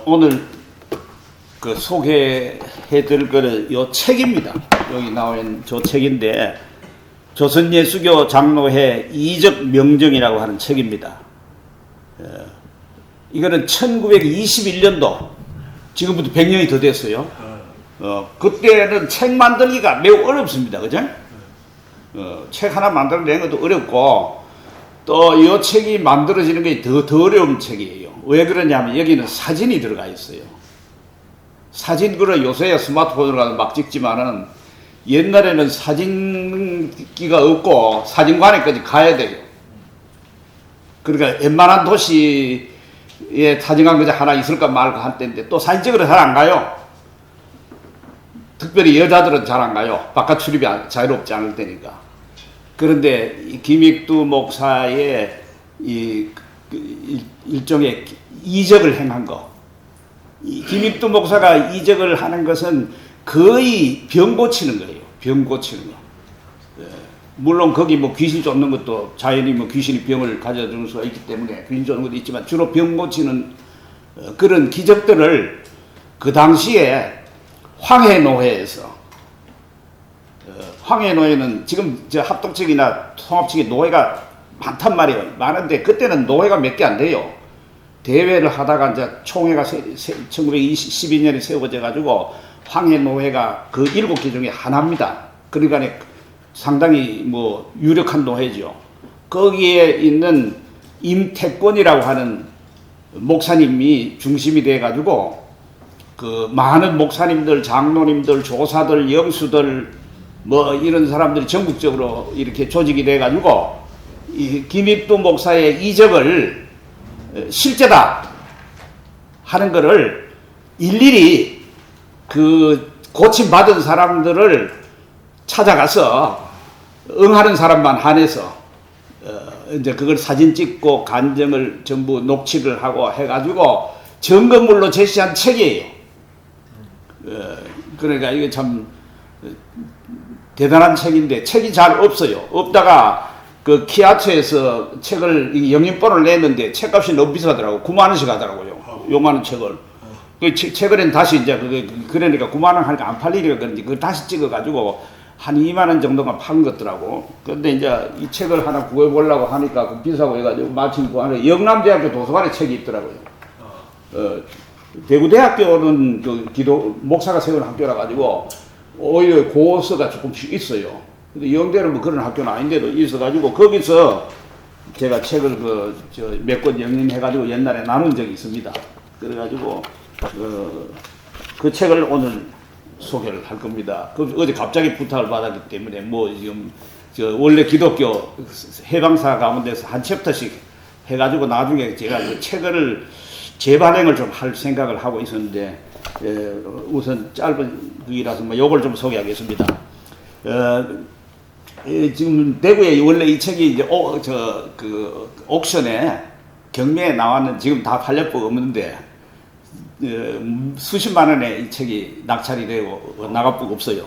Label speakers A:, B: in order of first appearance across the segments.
A: 오늘 그 소개해드릴 거는 요 책입니다. 여기 나온 저 책인데 조선예수교 장로회 이적 명정이라고 하는 책입니다. 이거는 1921년도 지금부터 100년이 더 됐어요. 그때는 책 만들기가 매우 어렵습니다. 그죠? 책 하나 만들어내는 것도 어렵고 또 이 책이 만들어지는 게 더 어려운 책이에요. 왜 그러냐면 여기는 사진이 들어가 있어요. 사진, 그래 요새야 스마트폰으로 가서 막 찍지만은 옛날에는 사진기가 없고 사진관에까지 가야 돼요. 그러니까 웬만한 도시에 사진관 그저 하나 있을까 말까 할 때인데 또 사진 찍으러 잘 안 가요. 특별히 여자들은 잘 안 가요. 바깥 출입이 자유롭지 않을 테니까. 그런데 이 김익두 목사의 일종의 이적을 행한 거. 이 김익두 목사가 이적을 하는 것은 거의 병 고치는 거예요. 병 고치는 거. 물론 거기 뭐 귀신 쫓는 것도 자연히 뭐 귀신이 병을 가져주는 수가 있기 때문에 귀신 쫓는 것도 있지만 주로 병 고치는 그런 기적들을 그 당시에 황해노회에서 황해노회는 지금 저 합동측이나 통합측에 노회가 많단 말이에요. 많은데 그때는 노회가 몇 개 안 돼요. 대회를 하다가 이제 총회가 1912년에 세워져 가지고 황해노회가 그 7개 중에 하나입니다. 그러니까 상당히 뭐 유력한 노회죠. 거기에 있는 임태권이라고 하는 목사님이 중심이 돼 가지고 그 많은 목사님들, 장로님들, 조사들, 영수들 뭐 이런 사람들이 전국적으로 이렇게 조직이 돼 가지고 이 김익두 목사의 이적을 실제다 하는 거를 일일이 그 고침받은 사람들을 찾아가서 응하는 사람만 한해서 이제 그걸 사진 찍고 간증을 전부 녹취를 하고 해가지고 증거물로 제시한 책이에요. 그러니까 이게 참 대단한 책인데 책이 잘 없어요. 없다가 그 키아츠에서 책을 영인본을 냈는데 책값이 너무 비싸더라고. 9만 원씩 하더라고요. 요만한 책을. 그 최근엔 다시 이제 그러니까 9만 원 하니까 안 팔리니까 그런지 그걸 다시 찍어가지고 한 2만 원 정도만 판 것더라고. 근데 이제 이 책을 하나 구해보려고 하니까 그 비싸고 해가지고 마침 구하는 영남대학교 도서관에 책이 있더라고요. 대구대학교는 그 기도 목사가 세운 학교라 가지고 오히려 고서가 조금씩 있어요. 근데 영대는 뭐 그런 학교는 아닌데도 있어가지고 거기서 제가 책을 몇 권 영인해가지고 옛날에 나눈 적이 있습니다. 그래가지고 그 책을 오늘 소개를 할 겁니다. 어제 갑자기 부탁을 받았기 때문에 뭐 지금 원래 기독교 해방사 가운데서 한 챕터씩 해가지고 나중에 제가 그 책을 재발행을 좀 할 생각을 하고 있었는데 우선 짧은 이라서 뭐 요걸 좀 소개하겠습니다. 지금 대구에 원래 이 책이 이제 옥션에 경매에 나왔는 지금 다 팔려고 없는데 수십만 원에 이 책이 낙찰이 되고 나가쁘고 없어요.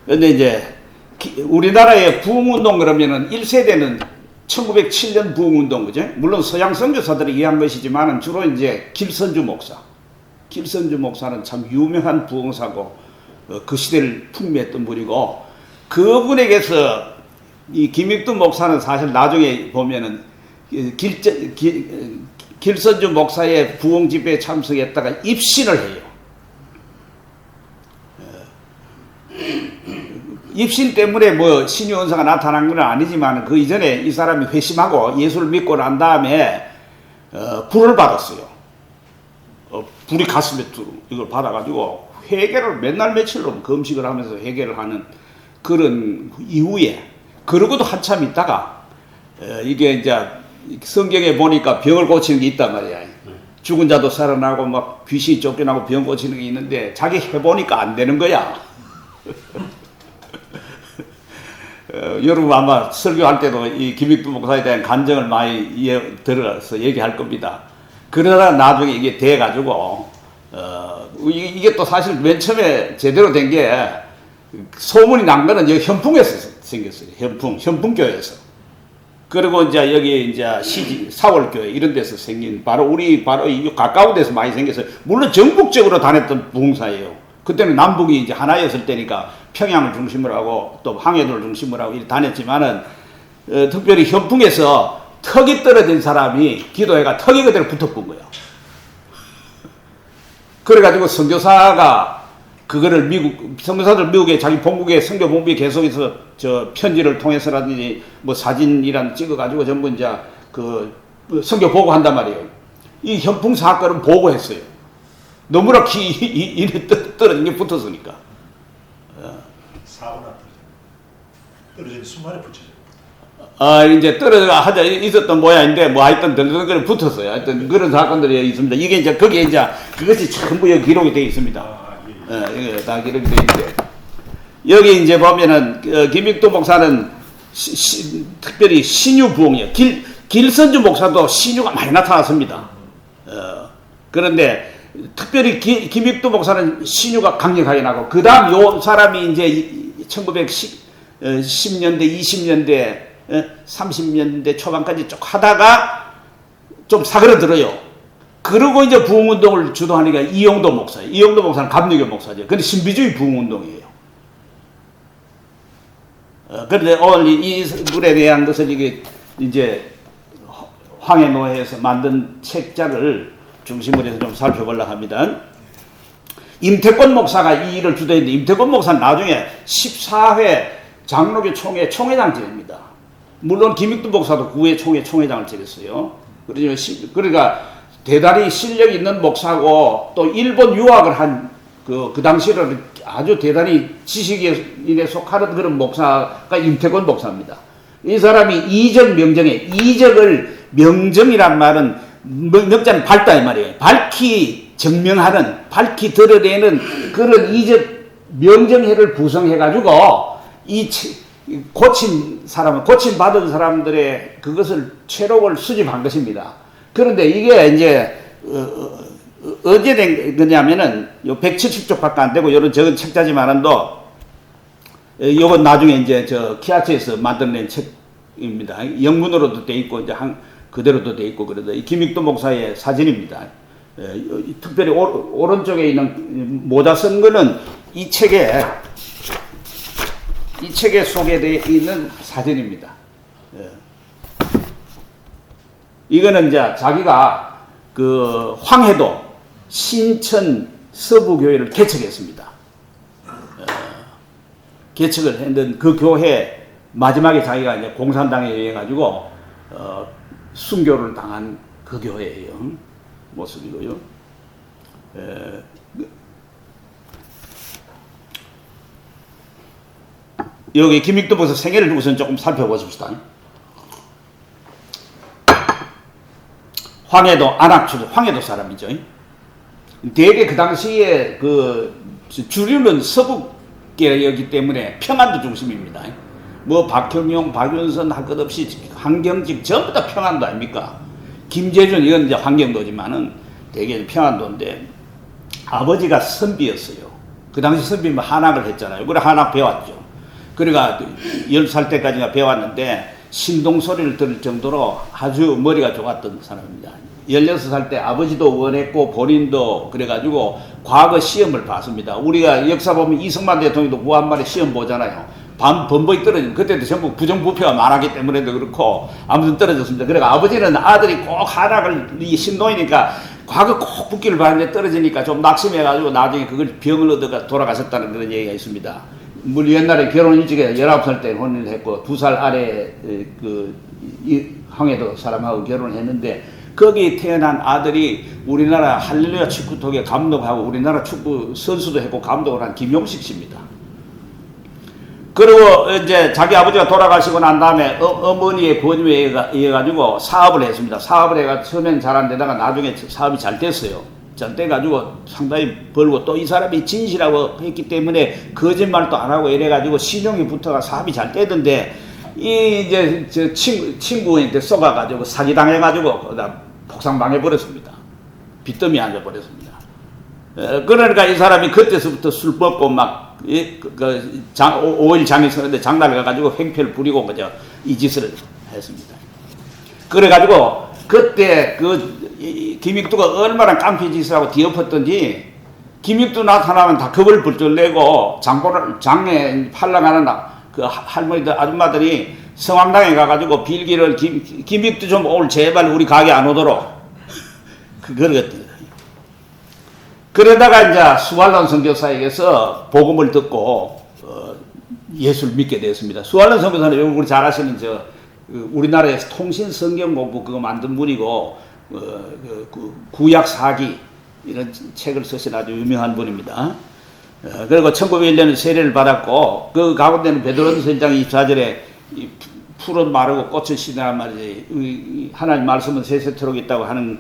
A: 그런데 이제 우리나라의 부흥운동 그러면은 1세대는 1907년 부흥운동 그죠? 물론 서양 선교사들이 이해한 것이지만은 주로 이제 김선주 목사. 김선주 목사는 참 유명한 부흥사고 그 시대를 풍미했던 분이고 그분에게서 이 김익두 목사는 사실 나중에 보면은 길선주 목사의 부흥 집회에 참석했다가 입신을 해요. 입신 때문에 뭐 신유 은사가 나타난 건 아니지만 그 이전에 이 사람이 회심하고 예수를 믿고 난 다음에 불을 받았어요. 불이 가슴에 이걸 받아가지고 회개를 맨날 며칠로 금식을 하면서 회개를 하는 그런 이후에 그러고도 한참 있다가 이게 이제 성경에 보니까 병을 고치는 게 있단 말이야. 죽은 자도 살아나고 막 귀신이 쫓겨나고 병 고치는 게 있는데 자기 해보니까 안 되는 거야. 여러분 아마 설교할 때도 이 김익두 목사에 대한 간증을 많이 들어서 얘기할 겁니다. 그러다 나중에 이게 돼가지고 이게 또 사실 맨 처음에 제대로 된 게 소문이 난 거는 여기 현풍에서 생겼어요. 현풍교회에서. 그리고 이제 여기 이제 사월교회 이런 데서 생긴 바로 바로 이 가까운 데서 많이 생겼어요. 물론 전국적으로 다녔던 부흥사예요. 그때는 남북이 이제 하나였을 때니까 평양을 중심으로 하고 또 항해도를 중심으로 하고 이렇게 다녔지만은 특별히 현풍에서 턱이 떨어진 사람이 기도회가 턱이 그대로 붙어본 거예요. 그래가지고 선교사가 그거를 선교사들 미국에 자기 본국에 선교 본부에 계속해서 저 편지를 통해서라든지 뭐 사진이란 찍어가지고 전부 이제 그 선교 보고한단 말이에요. 이 현풍 사건은 보고했어요. 너무나 이래 떨어진 게 붙었으니까.
B: 사고나 떨어진 순간에 붙여져.
A: 이제 떨어져가 하자 있었던 모양인데, 뭐 하여튼 덜덜덜 붙었어요. 하여튼 그런 사건들이 있습니다. 이게 이제 거기에 이제 그것이 전부 여기 기록이 되어 있습니다. 이게 다 기록이 되어 있는데. 여기 이제 보면은, 김익도 목사는 특별히 신유 부흥이에요. 길선주 목사도 신유가 많이 나타났습니다. 그런데 특별히 김익도 목사는 신유가 강력하게 나고, 그 다음 요 사람이 이제 1910년대, 20년대, 30년대 초반까지 쭉 하다가 좀 사그러들어요. 그러고 이제 부흥운동을 주도하니까 이용도 목사예요. 이용도 목사는 감리교 목사죠. 근데 신비주의 부흥운동이에요. 그런데 오늘 이 물에 대한 것을 이제 황해노회에서 만든 책자를 중심으로 해서 좀 살펴보려고 합니다. 임태권 목사가 이 일을 주도했는데, 임태권 목사는 나중에 14회 장로교 총회 총회장 지냅니다. 물론 김익도 목사도 9회 총회장을 지냈어요. 그러니까 대단히 실력 있는 목사고, 또 일본 유학을 한 그 당시에는 아주 대단히 지식인에 속하는 그런 목사가 임태권 목사입니다. 이 사람이 이적 명정에, 이적을 명정이란 말은 명자는 밝다 이 말이에요. 밝히 증명하는, 밝히 드러내는 그런 이적 명정회를 구성해가지고 고친 받은 사람들의 그것을 체록을 수집한 것입니다. 그런데 이게 이제 어제 된 거냐면은 요 170쪽밖에 안 되고, 요런 적은 책자지만은도 요건 나중에 이제 저 키아츠에서 만들어낸 책입니다. 영문으로도 돼 있고 이제 그대로도 돼 있고. 그래도 이 김익도 목사의 사진입니다. 특별히 오른쪽에 있는 모자 쓴 거는 이 책에 소개되어 있는 사진입니다. 이거는 이제 자기가 그 황해도 신천 서부교회를 개척했습니다. 개척을 했는 그 교회 마지막에 자기가 이제 공산당에 의해 가지고 순교를 당한 그 교회예요. 모습이고요. 여기 김익도 목사 생애를 우선 조금 살펴보십시다. 황해도 안악주, 황해도 사람이죠. 대개 그 당시에 그 주류는 서북계였기 때문에 평안도 중심입니다. 뭐 박형용, 박윤선 할 것 없이 한경직 전부 다 평안도 아닙니까? 김재준 이건 이제 환경도지만은 대개 평안도인데, 아버지가 선비였어요. 그 당시 선비면 한학을 했잖아요. 그래 한학 배웠죠. 그러니까 10살 때까지가 배웠는데 신동 소리를 들을 정도로 아주 머리가 좋았던 사람입니다. 16살 때 아버지도 원했고 본인도 그래가지고 과거 시험을 봤습니다. 우리가 역사 보면 이승만 대통령도 무한말에 시험 보잖아요. 범벅이 떨어지면 그때도 전부 부정부패가 많았기 때문에도 그렇고 아무튼 떨어졌습니다. 그러니까 아버지는 아들이 꼭 한학을 신동이니까 과거 꼭 붙기를 바랐는데 떨어지니까 좀 낙심해가지고 나중에 그걸 병을 얻어가 돌아가셨다는 그런 얘기가 있습니다. 물론 옛날에 결혼 일찍에 19살 때 혼인을 했고 2살 아래 황해도 사람하고 결혼을 했는데, 거기 태어난 아들이 우리나라 할렐루야 축구통에 감독하고 우리나라 축구 선수도 했고 감독을 한 김용식 씨입니다. 그리고 이제 자기 아버지가 돌아가시고 난 다음에 어머니의 권유에 의해 가지고 사업을 했습니다. 사업을 해가 처음엔 잘 안 되다가 나중에 사업이 잘 됐어요. 잘 돼가지고 상당히 벌고, 또 이 사람이 진실하고 했기 때문에 거짓말도 안 하고 이래가지고 신용이 붙어가 사업이 잘 되던데, 이 이제 저 친구한테 쏘가가지고 사기당해가지고 그다음 폭삭망해버렸습니다. 빚더미 앉아버렸습니다. 그러니까 이 사람이 그때서부터 술 먹고 막 5일 장이 서는데 장날 가가지고 횡패를 부리고 그저 이 짓을 했습니다. 그래가지고 그때 김익두가 얼마나 깡패짓을 하고 뒤엎었던지 김익두 나타나면 다 겁을 벌쩍 내고 장에 팔랑하는 그 할머니들 아줌마들이 성황당에 가가지고 빌기를 김익두 좀 오늘 제발 우리 가게 안 오도록 그러거든요. 그러다가 이제 수완론 선교사에게서 복음을 듣고 예수를 믿게 되었습니다. 수완론 선교사는 우리 잘 아시는 우리나라에서 통신 성경 공부 그거 만든 분이고 구약 사기 이런 책을 쓰신 아주 유명한 분입니다. 그리고 1901년에 세례를 받았고 그 가운데는 베드로 선장 24절에 풀은 마르고 꽃은 시드란 말이지 하나님 말씀은 세세토록 있다고 하는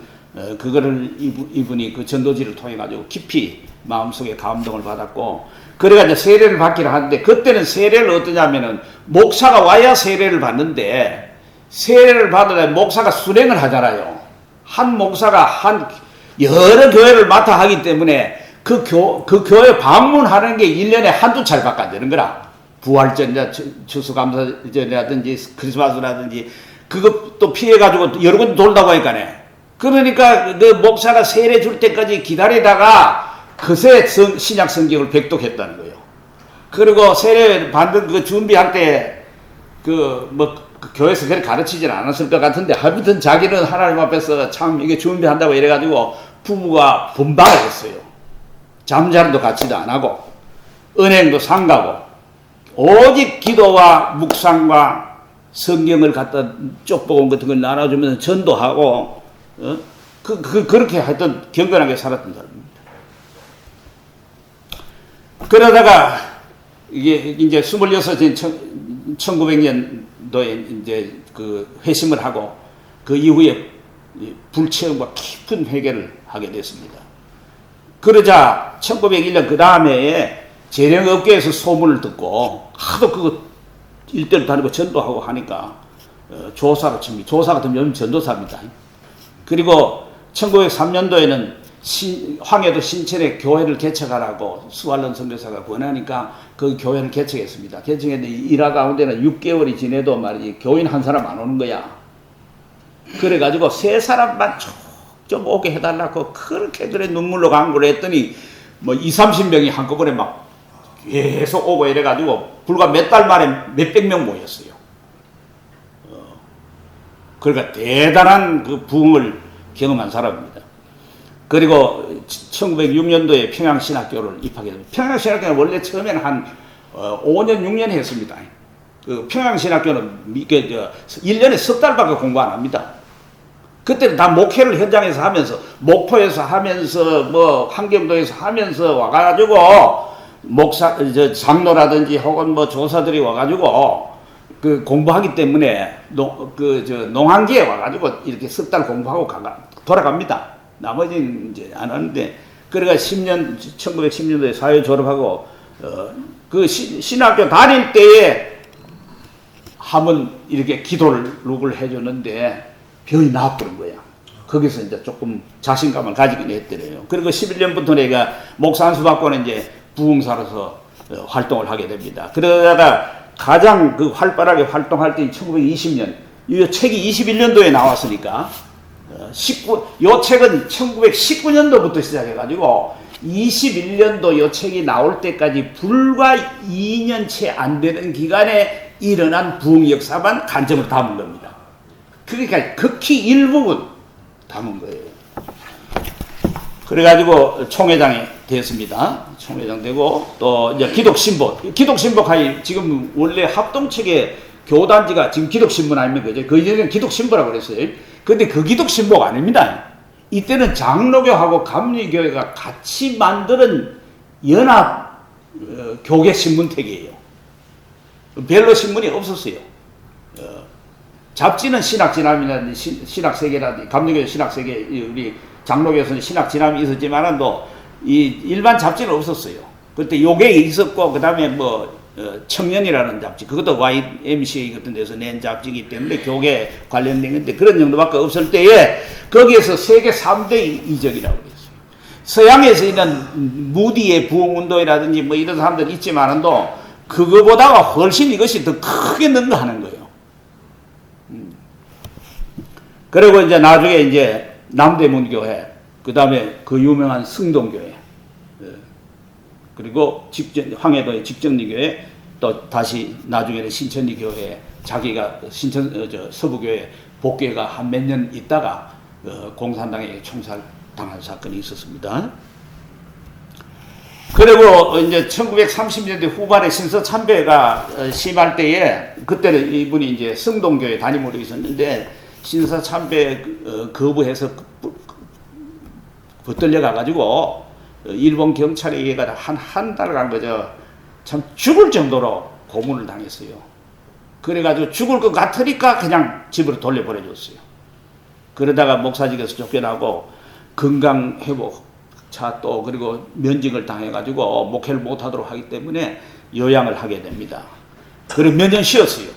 A: 그거를 이분이 그 전도지를 통해 가지고 깊이 마음속에 감동을 받았고 그래가 이제 세례를 받기를 하는데 그때는 세례를 어떠냐면은 목사가 와야 세례를 받는데 세례를 받으려면 목사가 수행을 하잖아요. 한 목사가 여러 교회를 맡아 하기 때문에 그 교회 방문하는 게 1년에 한두 차례 밖에 안 되는 거라. 부활절이나 추수감사절이라든지 크리스마스라든지 그것도 피해가지고 여러 번 돌다 보니까네. 그러니까 그 목사가 세례 줄 때까지 기다리다가 그새 신약 성경을 백독했다는 거예요. 그리고 세례 받는 그 준비할 때 그 교회에서 그렇게 가르치진 않았을 것 같은데 하여튼 자기는 하나님 앞에서 참 이게 준비한다고 이래가지고 부부가 분방을 했어요. 잠자리도 같이도 안 하고 은행도 상가고 오직 기도와 묵상과 성경을 갖다 쪽보금 같은 걸 나눠주면서 전도하고 그렇게 하여튼 경건하게 살았던 사람입니다. 그러다가 이게 이제 26인 1900년도에 이제 그 회심을 하고 그 이후에 불체험과 깊은 회개를 하게 됐습니다. 그러자 1901년 그 다음에 재령업계에서 소문을 듣고 하도 그거 일대를 다니고 전도하고 하니까 조사로 칩니다. 조사 같은 경우는 전도사입니다. 그리고 1903년도에는 황해도 신천에 교회를 개척하라고 수완론 선교사가 권하니까 그 교회를 개척했습니다. 개척했는데 일화 가운데는 6개월이 지내도 말이지 교인 한 사람 안 오는 거야. 그래가지고 세 사람만 좀 오게 해달라고 그렇게 그래 눈물로 간구를 했더니 뭐 20-30명이 한꺼번에 막 계속 오고 이래가지고 불과 몇 달 만에 몇백 명 모였어요. 그러니까 대단한 그 부흥을 경험한 사람입니다. 그리고 1906년도에 평양신학교를 입학했습니다. 평양신학교는 원래 처음에는 한 5년, 6년 했습니다. 그 평양신학교는 1년에 석 달밖에 공부 안 합니다. 그때는 다 목회를 현장에서 하면서, 목포에서 하면서, 뭐, 환경도에서 하면서 와가지고, 장로라든지 혹은 뭐 조사들이 와가지고, 그 공부하기 때문에, 농한기에 와가지고 이렇게 석 달 공부하고 돌아갑니다. 나머지는 이제 안 하는데, 그래가 1910년도에 사회 졸업하고, 그 신학교 다닐 때에 한번 이렇게 기도를 해줬는데, 병이 나았던 거야. 거기서 이제 조금 자신감을 가지긴 했더래요. 그리고 11년부터 내가 목사 안수 받고는 이제 부흥사로서 활동을 하게 됩니다. 그러다가 가장 그 활발하게 활동할 때 1920년, 이 책이 21년도에 나왔으니까, 요 책은 1919년도부터 시작해가지고 21년도 요 책이 나올 때까지 불과 2년 채 안 되는 기간에 일어난 부흥 역사만 간접으로 담은 겁니다. 그러니까 극히 일부분 담은 거예요. 그래가지고 총회장이 됐습니다. 총회장 되고 또 이제 기독신보가 지금 원래 합동측의 교단지가 지금 기독신보 아닙니까? 그 이전에는 기독신보라고 그랬어요. 근데 그 기독신보가 아닙니다. 이때는 장로교하고 감리교회가 같이 만드는 연합 교계 신문택이에요. 별로 신문이 없었어요. 잡지는 신학진암이라든지 신학세계라든지 감리교회 신학세계 우리 장로교에서는 신학진암이 있었지만은 또 이 일반 잡지는 없었어요. 그때 요게 있었고 그다음에 뭐 청년이라는 잡지 그것도 YMCA 같은 데서 낸 잡지이기 때문에 교계 관련된 건데 그런 정도밖에 없을 때에 거기에서 세계 3대 이적이라고 그랬어요. 서양에서 있는 무디의 부흥운동이라든지 뭐 이런 사람들 있지만은도 그거보다가 훨씬 이것이 더 크게 능가하는 거예요. 그리고 이제 나중에 이제 남대문교회, 그 다음에 그 유명한 승동교회, 그리고 황해도의 직정리교회, 또 다시 나중에는 신천리교회, 자기가 서부교회 복귀가 한 몇 년 있다가 공산당에 총살당한 사건이 있었습니다. 그리고 이제 1930년대 후반에 신서참배가 심할 때에, 그때는 이분이 이제 승동교회 담임으로 있었는데, 신서참배 거부해서 붙들려 가가지고 일본 경찰에 의해가 한 달간 그저 참 죽을 정도로 고문을 당했어요. 그래가지고 죽을 것 같으니까 그냥 집으로 돌려보내줬어요. 그러다가 목사직에서 쫓겨나고 건강 회복 차 또 그리고 면직을 당해가지고 목회를 못하도록 하기 때문에 요양을 하게 됩니다. 그리고 몇 년 쉬었어요.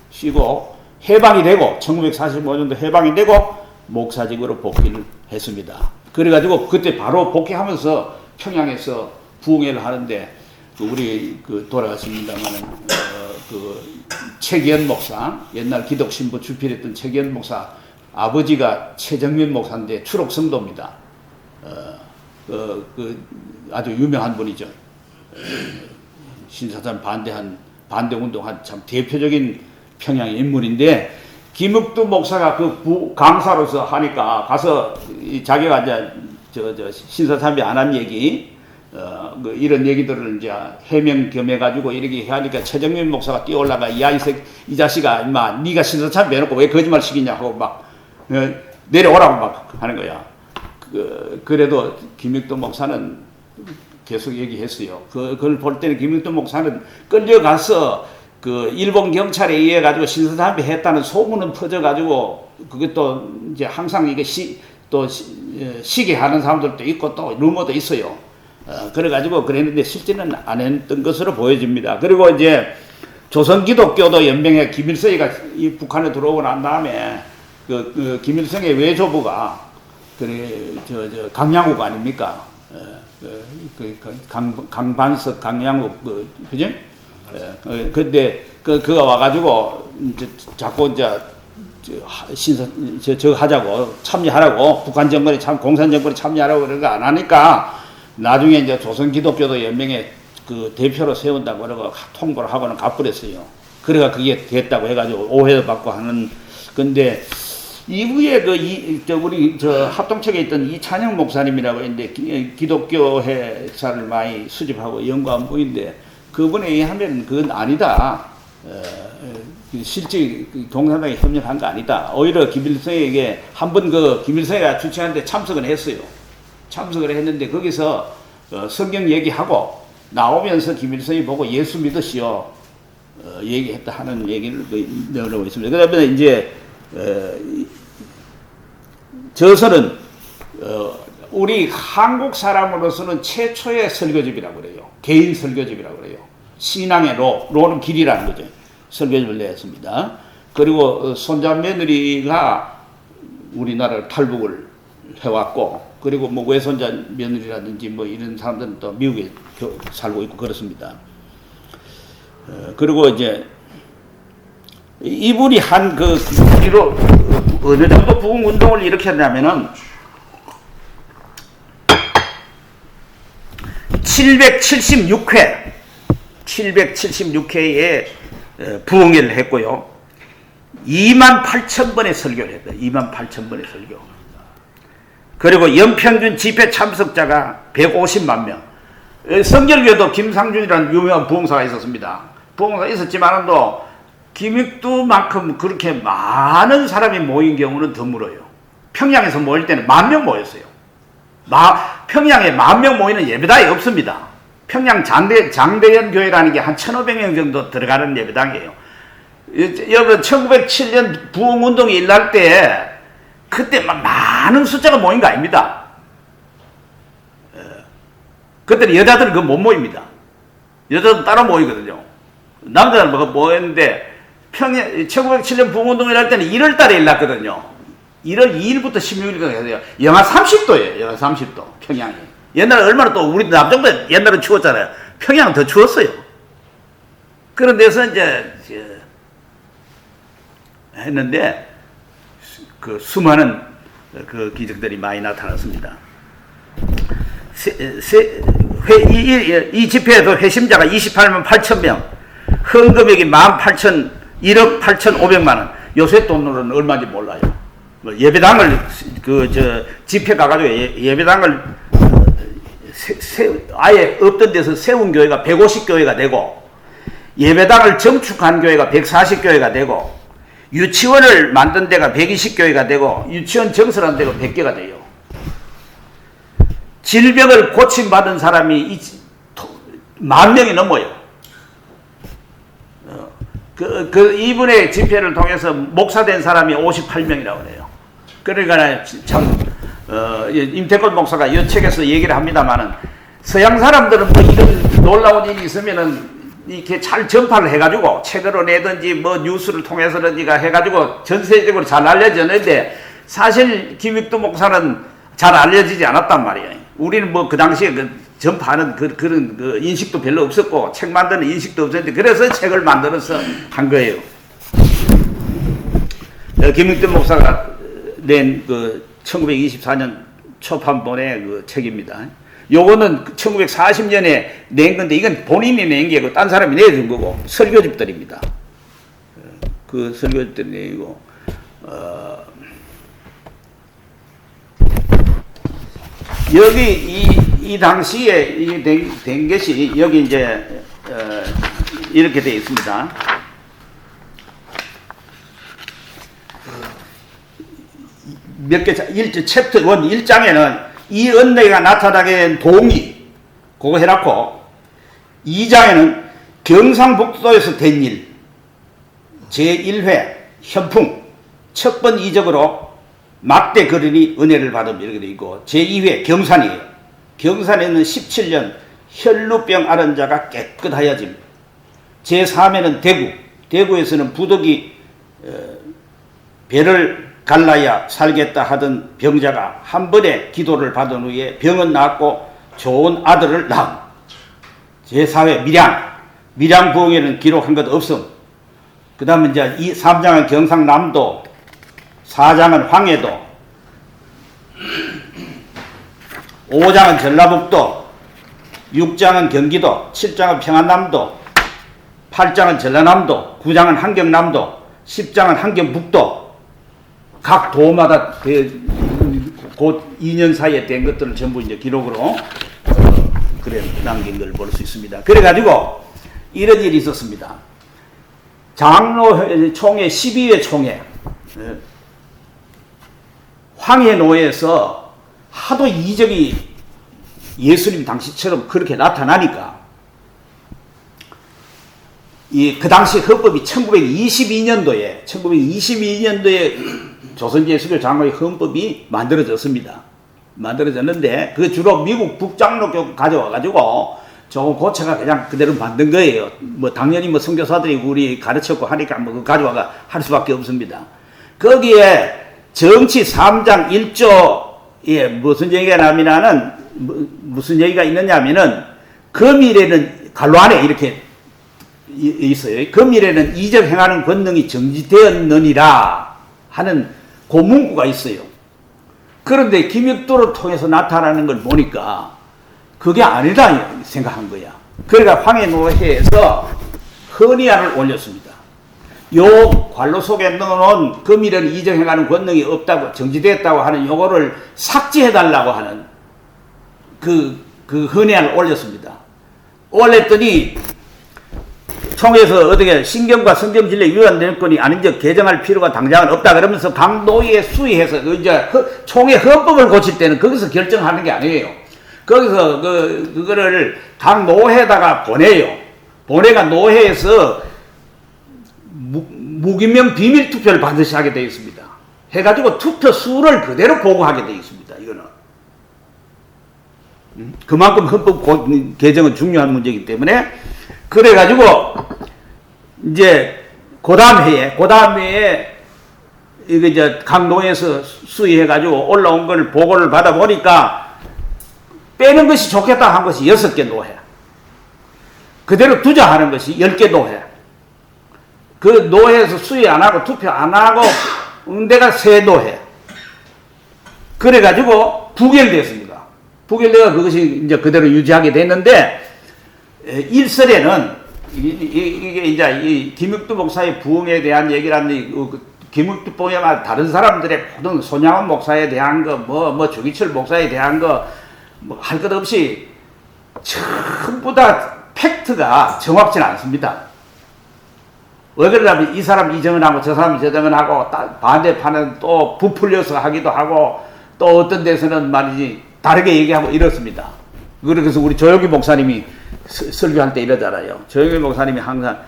A: 쉬고 해방이 되고 1945년도 해방이 되고 목사직으로 복귀를 했습니다. 그래가지고 그때 바로 복귀하면서 평양에서 부흥회를 하는데 우리 돌아가십니다만은 그 최기현 목사, 옛날 기독신부 주필했던 최기현 목사 아버지가 최정면 목사인데 추록 성도입니다. 아주 유명한 분이죠. 신사참 반대 운동한 참 대표적인 평양의 인물인데, 김흑두 목사가 그 강사로서 하니까 가서 자기가 이제 신사참배 안 한 얘기, 이런 얘기들을 이제 해명 겸해가지고 이렇게 하니까 최정민 목사가 뛰어올라가 이 자식아, 임마, 네가 신사참배 해놓고 왜 거짓말 시키냐 하고 막 내려오라고 막 하는 거야. 그래도 김익도 목사는 계속 얘기했어요. 그걸 볼 때는 김익도 목사는 끌려가서 그 일본 경찰에 의해 가지고 신사참배 했다는 소문은 퍼져가지고 그것도 이제 항상 이게 시게 하는 사람들도 있고 또 루머도 있어요. 그래가지고 그랬는데 실제는 안 했던 것으로 보여집니다. 그리고 이제 조선기독교도 연맹회 김일성이가 이 북한에 들어오고 난 다음에 그 김일성의 외조부가 강양욱 아닙니까? 강반석 강양욱 그죠? 근데 그가 와가지고 이제 자꾸 저 하자고 참여하라고 북한 정권에 공산 정권에 참여하라고 그런 거 안 하니까 나중에 이제 조선 기독교도 연맹에 그 대표로 세운다고 그러고 통보를 하고는 가버렸어요. 그래가 그게 됐다고 해가지고 오해도 받고 하는 건데, 이후에 우리 합동책에 있던 이찬영 목사님이라고 있는데 기독교 회사를 많이 수집하고 연구한 분인데, 그분에 의하면 그건 아니다. 실제 공산당에 협력한 거 아니다. 오히려 김일성에게 한번 김일성이가 주최하는데 참석을 했어요. 참석을 했는데 거기서 성경 얘기하고 나오면서 김일성이 보고 예수 믿으시오 얘기했다 하는 얘기를 넣어놓고 있습니다. 그 다음에 이제 저서는 우리 한국 사람으로서는 최초의 설교집이라고 그래요. 개인 설교집이라고 그래요. 신앙의 로는 길이라는 거죠. 설교집을 냈습니다. 그리고 손자 며느리가 우리나라를 탈북을 해왔고, 그리고 뭐 외손자 며느리라든지 뭐 이런 사람들은 또 미국에 살고 있고 그렇습니다. 그리고 이제 이분이 한 우리로 어느 정도 부흥 운동을 일으켰냐면은 776회에 부흥회를 했고요. 28,000번의 설교를 했다. 28,000번의 설교. 그리고 연평균 집회 참석자가 150만 명. 성결교도 김상준이라는 유명한 부흥사가 있었습니다. 부흥사가 있었지만도 김익두만큼 그렇게 많은 사람이 모인 경우는 드물어요. 평양에서 모일 때는 10,000명 모였어요. 평양에 10,000명 모이는 예배당이 없습니다. 평양 장대연 교회라는 게 한 1,500명 정도 들어가는 예배당이에요. 여러분 1907년 부흥운동이 일어날 때 그때 많은 숫자가 모인 거 아닙니다. 그때는 여자들은 못 모입니다. 여자들은 따로 모이거든요. 남자들은 모였는데 1907년 부흥운동이 일어날 때는 1월 달에 일어났거든요. 1월 2일부터 16일까지 해서요. 영하 30도예요. 영하 30도. 평양이. 옛날에 얼마나 또 우리 남정도 옛날은 추웠잖아요. 평양은 더 추웠어요. 그런 데서 이제 했는데 그 수많은 그 기적들이 많이 나타났습니다. 이 집회에도 회심자가 28만 8천 명, 헌금액이 1억 8,500만 원. 요새 돈으로는 얼마인지 몰라요. 뭐 예배당을 집회 가가지고 예배당을 아예 없던 데서 세운 교회가 150교회가 되고, 예배당을 증축한 교회가 140교회가 되고, 유치원을 만든 데가 120교회가 되고, 유치원 정설한 데가 100개가 돼요. 질병을 고침받은 사람이 10,000명이 넘어요. 이분의 집회를 통해서 목사된 사람이 58명이라고 그래요. 그러니까 참, 임태권 목사가 이 책에서 얘기를 합니다만은, 서양 사람들은 뭐 이런 놀라운 일이 있으면은 이렇게 잘 전파를 해가지고 책으로 내든지 뭐 뉴스를 통해서든지가 해가지고 전 세계적으로 잘 알려졌는데, 사실 김익두 목사는 잘 알려지지 않았단 말이에요. 우리는 뭐 그 당시에 전파하는 그런 인식도 별로 없었고, 책 만드는 인식도 없었는데, 그래서 책을 만들어서 한 거예요. 김익두 목사가 낸 1924년 초판본의 그 책입니다. 요거는 1940년에 낸 건데, 이건 본인이 낸 게 아니고 딴 사람이 내준 거고, 설교집들입니다. 그 설교집들이 내고, 여기 이 당시에 이게 된 것이 여기 이제 이렇게 되어 있습니다. 몇 개, 챕터 1, 1장에는 이 은혜가 나타나게 된 동의, 그거 해놨고, 2장에는 경상북도에서 된 일, 제1회 현풍, 첫 번 이적으로 막대 거린이 은혜를 받음, 이렇게 되어 있고, 제2회 경산이에요. 경산에는 17년 혈루병 앓은 자가 깨끗하여짐. 제3회는 대구, 대구에서는 부덕이 배를 갈라야 살겠다 하던 병자가 한 번에 기도를 받은 후에 병은 낫고 좋은 아들을 낳음. 제4회 밀양 부흥에는 기록한 것 없음. 그 다음에 이제 3장은 경상남도, 4장은 황해도, 5장은 전라북도, 6장은 경기도, 7장은 평안남도, 8장은 전라남도, 9장은 한경남도, 10장은 한경북도, 각 도마다 곧 2년 사이에 된 것들을 전부 이제 기록으로 그래 남긴 걸 볼 수 있습니다. 그래가지고 이런 일이 있었습니다. 장로 총회 12회 총회, 황해노에서 하도 이적이 예수님 당시처럼 그렇게 나타나니까, 그 당시 헌법이 1922년도에 조선제수교 장로의 헌법이 만들어졌습니다. 만들어졌는데, 그 주로 미국 북장로교 가져와가지고 조금 고쳐가 그냥 그대로 만든 거예요. 뭐 당연히 뭐 선교사들이 우리 가르쳤고 하니까 뭐 가져와가 할 수밖에 없습니다. 거기에 정치 3장 1조에 무슨 얘기가 나면은, 무슨 얘기가 있느냐면은, 금일에는 갈로 안에 이렇게 있어요. 금일에는 이적 행하는 권능이 정지되었느니라 하는 그 문구가 있어요. 그런데 김익도를 통해서 나타나는 걸 보니까 그게 아니다 생각한 거야. 그러니까 황해노회에서 헌의안을 올렸습니다. 요 관로 속에 넣어놓은 금일은 이적행하는 권능이 없다고, 정지됐다고 하는 요거를 삭제해달라고 하는 그 헌의안을 올렸습니다. 올렸더니 총회에서 어떻게 신경과 성경진리에 위반될 건이 아닌즉 개정할 필요가 당장은 없다 그러면서 각 노예에 수의해서 이제 총회 헌법을 고칠 때는 거기서 결정하는 게 아니에요. 거기서 그거를 각 노회에다가 보내요. 보내가 노회에서 무기명 비밀 투표를 반드시 하게 되어 있습니다. 해가지고 투표 수를 그대로 보고하게 되어 있습니다. 이거는 그만큼 헌법 개정은 중요한 문제이기 때문에. 그래가지고 이제 그 다음 회에 이게 이제 강동에서 수의해가지고 올라온 걸 보고를 받아보니까 빼는 것이 좋겠다 한 것이 6개 노회, 그대로 두자 하는 것이 10개 노회. 그 노회에서 수의 안 하고 투표 안 하고 응대가 세도해. 그래가지고 부결됐습니다. 부결돼가 그것이 이제 그대로 유지하게 됐는데, 일설에는 이게 이제 이 김육두 목사의 부흥에 대한 얘기라는 김육두 부흥에만 다른 사람들의 모든 손양원 목사에 대한 거, 뭐 조기철 목사에 대한 거, 뭐 할 것 없이 전부 다 팩트가 정확치는 않습니다. 왜 그러냐면 이 사람 이 정언하고 저 사람 저 정언하고 반대판은 또 부풀려서 하기도 하고 또 어떤 데서는 말이지 다르게 얘기하고 이렇습니다. 그래서 우리 조영기 목사님이 설교할 때 이러잖아요. 조영기 목사님이 항상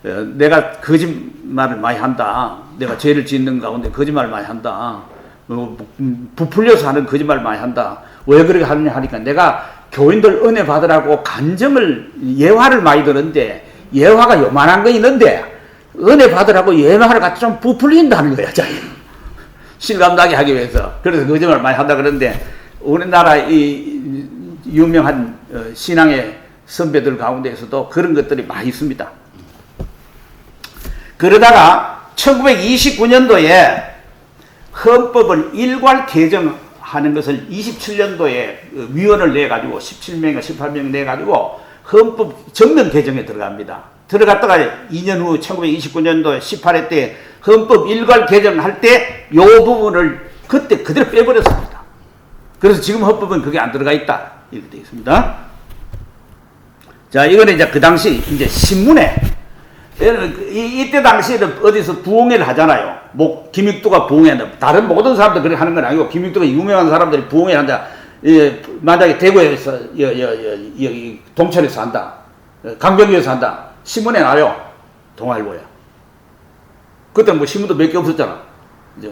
A: 내가 거짓말을 많이 한다. 내가 죄를 짓는 가운데 거짓말을 많이 한다. 부풀려서 하는 거짓말을 많이 한다. 왜 그렇게 하느냐 하니까 내가 교인들 은혜 받으라고 간증을 예화를 많이 들었는데 예화가 요만한 거 있는데 은혜 받으라고 예화를 갖다 좀 부풀린다는 거야. 실감나게 하기 위해서. 그래서 거짓말 많이 한다 그러는데 우리나라 이 유명한 신앙의 선배들 가운데에서도 그런 것들이 많이 있습니다. 그러다가 1929년도에 헌법을 일괄 개정하는 것을 27년도에 위원을 내가지고 17명인가 18명 내가지고 헌법 전면 개정에 들어갑니다. 들어갔다가 2년 후 1929년도 18회 때 헌법 일괄 개정할 때 이 부분을 그때 그대로 빼버렸습니다. 그래서 지금 헌법은 그게 안 들어가 있다. 이렇게 되어 있습니다. 자, 이거는 이제 그 당시 이제 신문에 이때 당시에는 어디서 부흥회를 하잖아요. 김익두가 부흥회한다. 다른 모든 사람들 그렇게 하는 건 아니고 김익두가 유명한 사람들이 부흥회를 한다. 만약에 대구에서 여기 동천에서 한다. 강변구에서 한다. 신문에 나요. 동아일보에. 그때 뭐 신문도 몇 개 없었잖아. 그죠?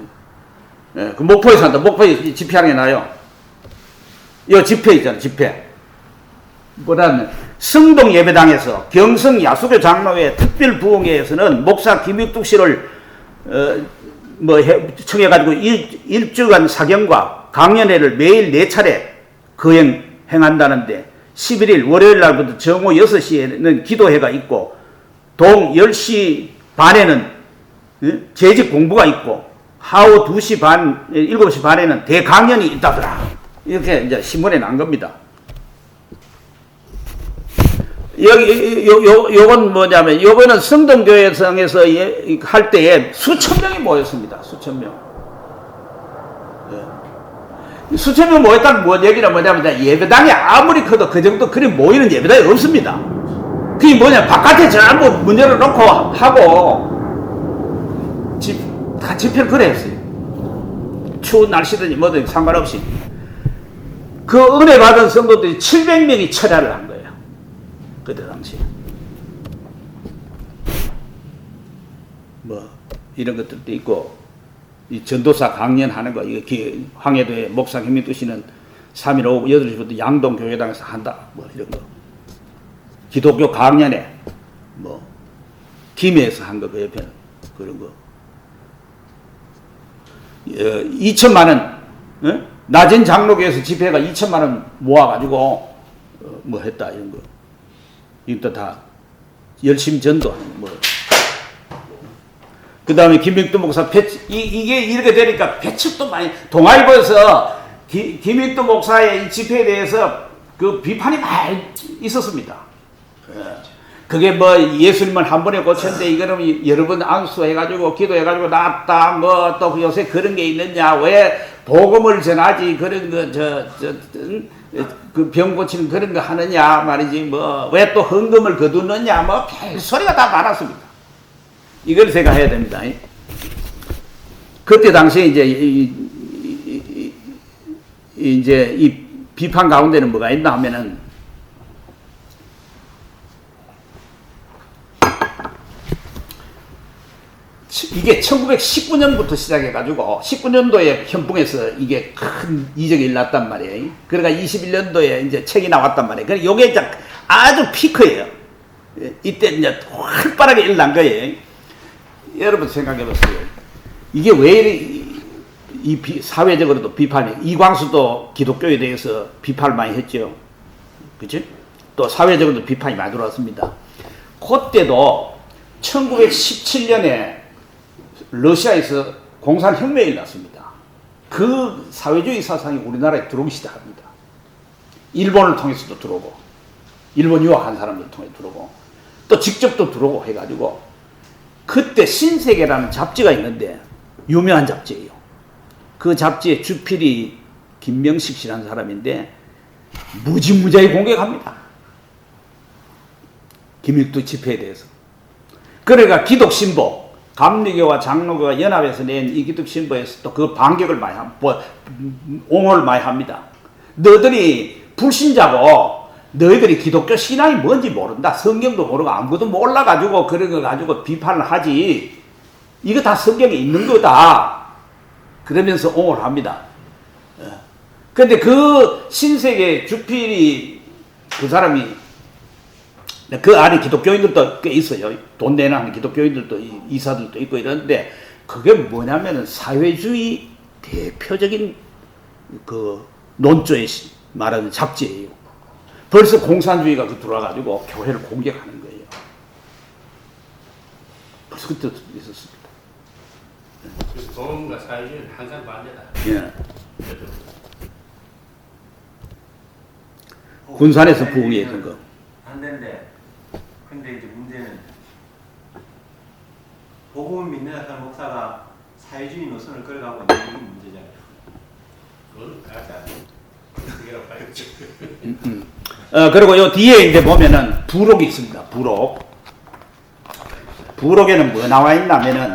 A: 예, 그 목포에서 한다. 목포에 집회하는 게 나요. 이 집회 있잖아. 집회. 뭐라면 성동 예배당에서 경성 야수교 장로회 특별 부흥회에서는 목사 김익두 씨를 청해가지고 일주간 사경과 강연회를 매일 4차례 행한다는데 11일 월요일 날부터 정오 6시에는 기도회가 있고 동 10시 반에는 재직 공부가 있고 하루 2시 반, 7시 반에는 대강연이 있다더라. 이렇게 이제 신문에 난 겁니다. 요건 뭐냐면, 요거는 성동교회성에서 할 때에 수천 명이 모였습니다. 수천 명. 예. 수천 명 모였다는 뭐 얘기는 뭐냐면, 예배당이 아무리 커도 그 정도 그리 모이는 예배당이 없습니다. 그게 뭐냐, 바깥에 전부 문 열어놓고 하고, 다 집회를 그래 했어요. 추운 날씨든지 뭐든 상관없이. 그 은혜 받은 성도들이 700명이 철야를 한 거예요. 그때 당시에. 뭐, 이런 것들도 있고, 이 전도사 강연하는 거, 이거 황해도에 목사 김익두 씨는 3일 오후 8시부터 양동교회당에서 한다. 뭐, 이런 거. 기독교 강연회, 뭐, 김해에서 한 거, 그 옆에는. 그런 거. 2천만 원, 낮은 장로교에서 집회가 2천만 원 모아가지고, 뭐 했다, 이런 거. 이것도 다 열심히 전도하는, 뭐. 그 다음에 김익두 목사 이게 이렇게 되니까 배척도 많이, 동아일보에서 김익두 목사의 이 집회에 대해서 그 비판이 많이 있었습니다. 그게 뭐 예수님을 한 번에 고쳤는데 이거는 여러 번 안수해가지고 기도해가지고 낫다 뭐 또 요새 그런 게 있느냐 왜 복음을 전하지 그런 거 그 병 고치는 그런 거 하느냐 말이지 뭐 왜 또 헌금을 거두느냐 뭐 별소리가 다 많았습니다. 이걸 생각해야 됩니다. 그때 당시에 이제 이 비판 가운데는 뭐가 있나 하면은 이게 1919년부터 시작해가지고 19년도에 현풍에서 이게 큰 이적이 일어났단 말이에요. 그러니까 21년도에 이제 책이 나왔단 말이에요. 그러니까 이게 이제 아주 피크예요. 이때 이제 활발하게 일어난 거예요. 여러분 생각해보세요. 이게 왜 사회적으로도 비판이, 이광수도 기독교에 대해서 비판을 많이 했죠. 그치? 또 사회적으로도 비판이 많이 들어왔습니다. 그때도 1917년에 러시아에서 공산혁명이 일어났습니다. 그 사회주의 사상이 우리나라에 들어오기 시작합니다. 일본을 통해서도 들어오고, 일본 유학한 사람들 통해 들어오고, 또 직접도 들어오고 해가지고, 그때 신세계라는 잡지가 있는데, 유명한 잡지예요. 그 잡지에 주필이 김명식 씨라는 사람인데, 무지무지하게 공격합니다. 김일두 집회에 대해서. 그러니까 기독신보, 감리교와 장로교가 연합해서 낸 이 기독신보에서 또 그 반격을 많이 옹호를 많이 합니다. 너희들이 불신자고 너희들이 기독교 신앙이 뭔지 모른다. 성경도 모르고 아무것도 몰라가지고 그런 거 가지고 비판을 하지. 이거 다 성경에 있는 거다. 그러면서 옹호를 합니다. 근데 그 신세계 주필이 그 사람이 그 안에 기독교인들도 꽤 있어요. 돈 내는 하는 기독교인들도 이사들도 있고 이러는데 그게 뭐냐면은 사회주의 대표적인 그 논조에 말하는 잡지예요. 벌써 공산주의가 그 들어와가지고 교회를 공격하는 거예요. 벌써 그때부터 있었습니다.
C: 그래서 돈과 사회주의는 항상 반대다.
A: 예. 군산에서 부흥했던 거.
D: 안 된대. 근데 이제 문제는 복음을 믿는 한 목사가 사회주의 노선을 끌어가고 있는 게 문제잖아요.
C: 그건 가자. 그게라고 봐야죠.
A: 그리고 요 뒤에 이제 보면은 부록이 있습니다. 부록에는 뭐 나와 있냐면은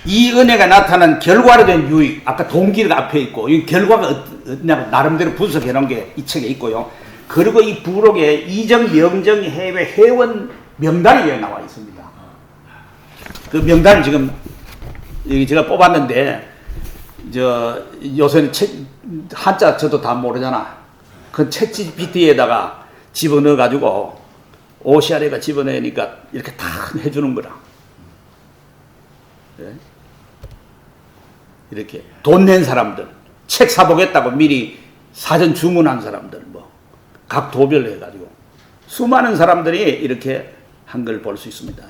A: 이 은혜가 나타난 결과로 된 유익, 아까 동기가 앞에 있고 이 결과가 어떠냐고 나름대로 분석해 놓은 게 이 책에 있고요. 그리고 이 부록에 이정 명정 해외 회원 명단이 나와 있습니다. 그 명단을 지금 여기 제가 뽑았는데 요새는 한자 저도 다 모르잖아. 그 챗GPT에다가 집어넣어 가지고 오시아레가 집어넣으니까 이렇게 다 해주는 거라. 네? 이렇게 돈 낸 사람들, 책 사보겠다고 미리 사전 주문한 사람들, 각 도별로 해가지고 수많은 사람들이 이렇게 한 걸 볼 수 있습니다.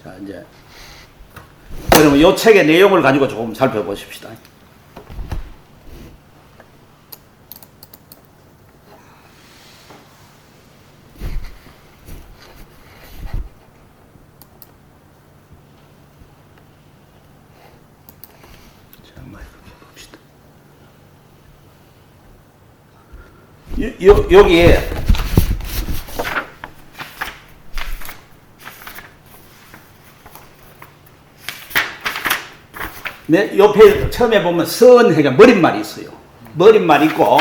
A: 자, 이제 그러면 이 책의 내용을 가지고 조금 살펴보십시다. 여기에 옆에 처음에 보면 선해가 머릿말이 있어요. 머릿말 있고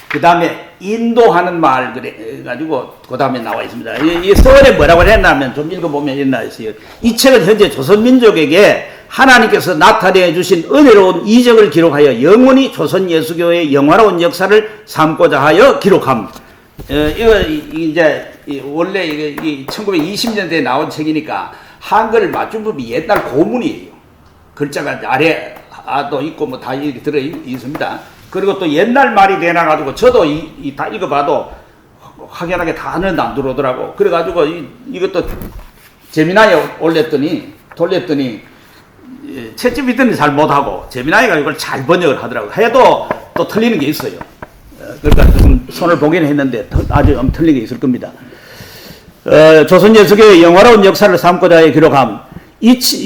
A: 그 다음에 인도하는 말 그래 가지고 그 다음에 나와 있습니다. 이 선에 뭐라고 했냐면 좀 읽어보면 이렇게 있어요. 이 책은 현재 조선민족에게 하나님께서 나타내 주신 은혜로운 이적을 기록하여 영원히 조선 예수교의 영화로운 역사를 삼고자 하여 기록함. 이거 이제 원래 이게 1920년대에 나온 책이니까 한글 맞춤법이 옛날 고문이에요. 글자가 아래 아도 있고 뭐 다 이렇게 들어 있습니다. 그리고 또 옛날 말이 되나 가지고 저도 다 읽어봐도 확연하게 단어는 안 들어오더라고. 그래가지고 이것도 재미나게 돌렸더니 챗GPT는 잘 못하고 제미나이가 이걸 잘 번역을 하더라고요. 해도 또 틀리는 게 있어요. 그러니까 좀 손을 보긴 했는데 아주 틀린 게 있을 겁니다. 조선 예수교의 영화로운 역사를 삼고자 해 기록함.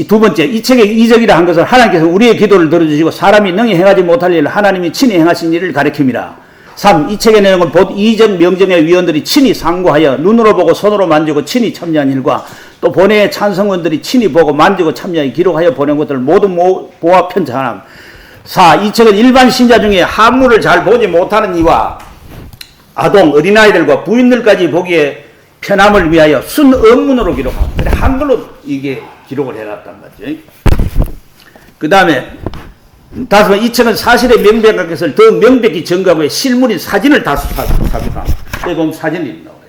A: 두 번째, 이 책의 이적이라 한 것은 하나님께서 우리의 기도를 들어주시고 사람이 능히 행하지 못할 일을 하나님이 친히 행하신 일을 가리킵니다. 3. 이 책의 내용은 곧 이적 명정의 위원들이 친히 상고하여 눈으로 보고 손으로 만지고 친히 참여한 일과 또 본회의 찬성원들이 친히 보고 만지고 참여하여 기록하여 보낸 것들을 모두 보아 편찬함. 4. 이 책은 일반 신자 중에 한문을 잘 보지 못하는 이와 아동, 어린아이들과 부인들까지 보기에 편함을 위하여 순어문으로 기록합니다. 그래 한글로 이게 기록을 해놨단 말이죠. 그 다음에 5. 이 책은 사실의 명백한 것을 더 명백히 증거하고 실물인 사진을 다수 삽입합니다. 여기 보면 사진이 나와요.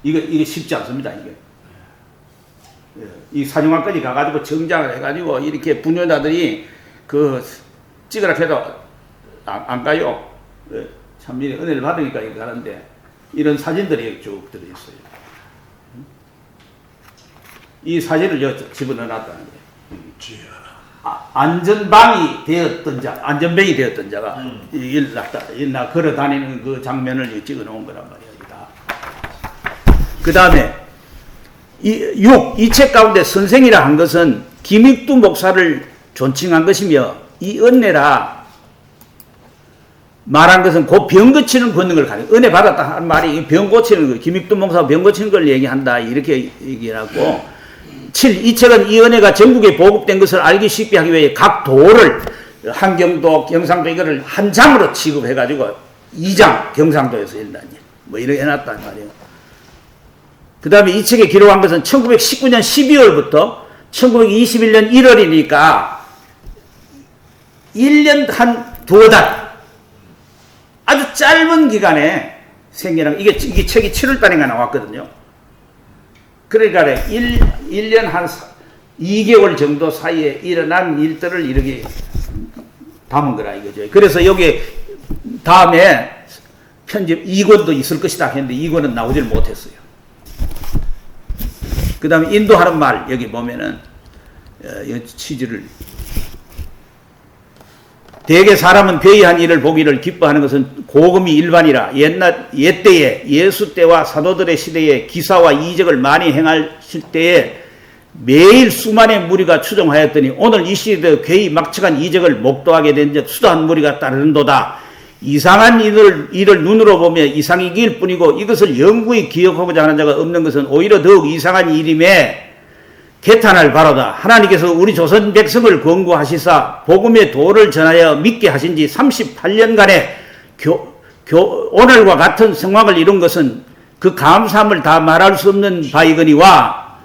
A: 이게 쉽지 않습니다. 이 사진관까지 가가지고 정장을 해가지고 이렇게 분녀자들이 그 찍으라 해도 안 가요. 참 은혜를 받으니까 이렇게 가는데 이런 사진들이 쭉 들어있어요. 이 사진을 여기 집어넣어놨다는 거예요. 안전방이 되었던 자, 안전병이 되었던 자가 일나 걸어 다니는 그 장면을 찍어 놓은 거란 말이야. 그 다음에 이 책 가운데 선생이라 한 것은 김익두 목사를 존칭한 것이며 이 은혜라 말한 것은 곧 병 고치는 권능을 가진 은혜 받았다 하는 말이 병 고치는 거, 김익두 목사가 병 고치는 걸 얘기한다 이렇게 얘기하고 7. 이 책은 이 은혜가 전국에 보급된 것을 알기 쉽게 하기 위해 각 도를 한경도, 경상도 이거를 한 장으로 취급해가지고 2장 경상도에서 일어난 일. 뭐 이렇게 해놨단 말이에요. 그 다음에 이 책에 기록한 것은 1919년 12월부터 1921년 1월이니까 1년 한 2달 아주 짧은 기간에 생겨난 이게 책이 7월달인가 나왔거든요. 그러니까 1년 한 2개월 정도 사이에 일어난 일들을 이렇게 담은 거라 이거죠. 그래서 여기 다음에 편집 2권도 있을 것이다 했는데 2권은 나오질 못했어요. 그 다음에 인도하는 말 여기 보면은 취지를 대개 사람은 괴이한 일을 보기를 기뻐하는 것은 고금이 일반이라 옛때에 예수 때와 사도들의 시대에 기사와 이적을 많이 행하실 때에 매일 수만의 무리가 추종하였더니 오늘 이 시대에 괴이 막측한 이적을 목도하게 된 적 수다한 무리가 따르는도다. 이상한 일을 눈으로 보며 이상이길 뿐이고 이것을 영구히 기억하고자 하는 자가 없는 것은 오히려 더욱 이상한 일임에 개탄할 바로다. 하나님께서 우리 조선 백성을 권고하시사 복음의 도를 전하여 믿게 하신 지 38년간의 오늘과 같은 성황을 이룬 것은 그 감사함을 다 말할 수 없는 바이거니와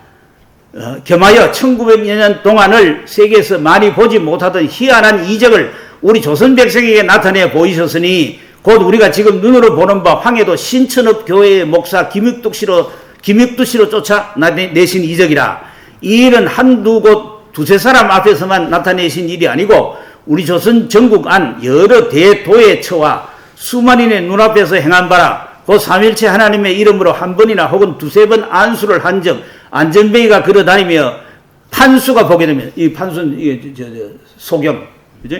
A: 겸하여 1900년 동안을 세계에서 많이 보지 못하던 희한한 이적을 우리 조선 백성에게 나타내 보이셨으니 곧 우리가 지금 눈으로 보는 바 황해도 신천읍 교회의 목사 김익두 씨로 쫓아내신 이적이라. 이 일은 한두 곳 두세 사람 앞에서만 나타내신 일이 아니고 우리 조선 전국 안 여러 대도의 처와 수만인의 눈앞에서 행한 바라. 곧 삼일체 하나님의 이름으로 한 번이나 혹은 두세 번 안수를 한 적 안전뱅이가 걸어다니며 판수가 보게 되면 이 판수는 소경 그죠?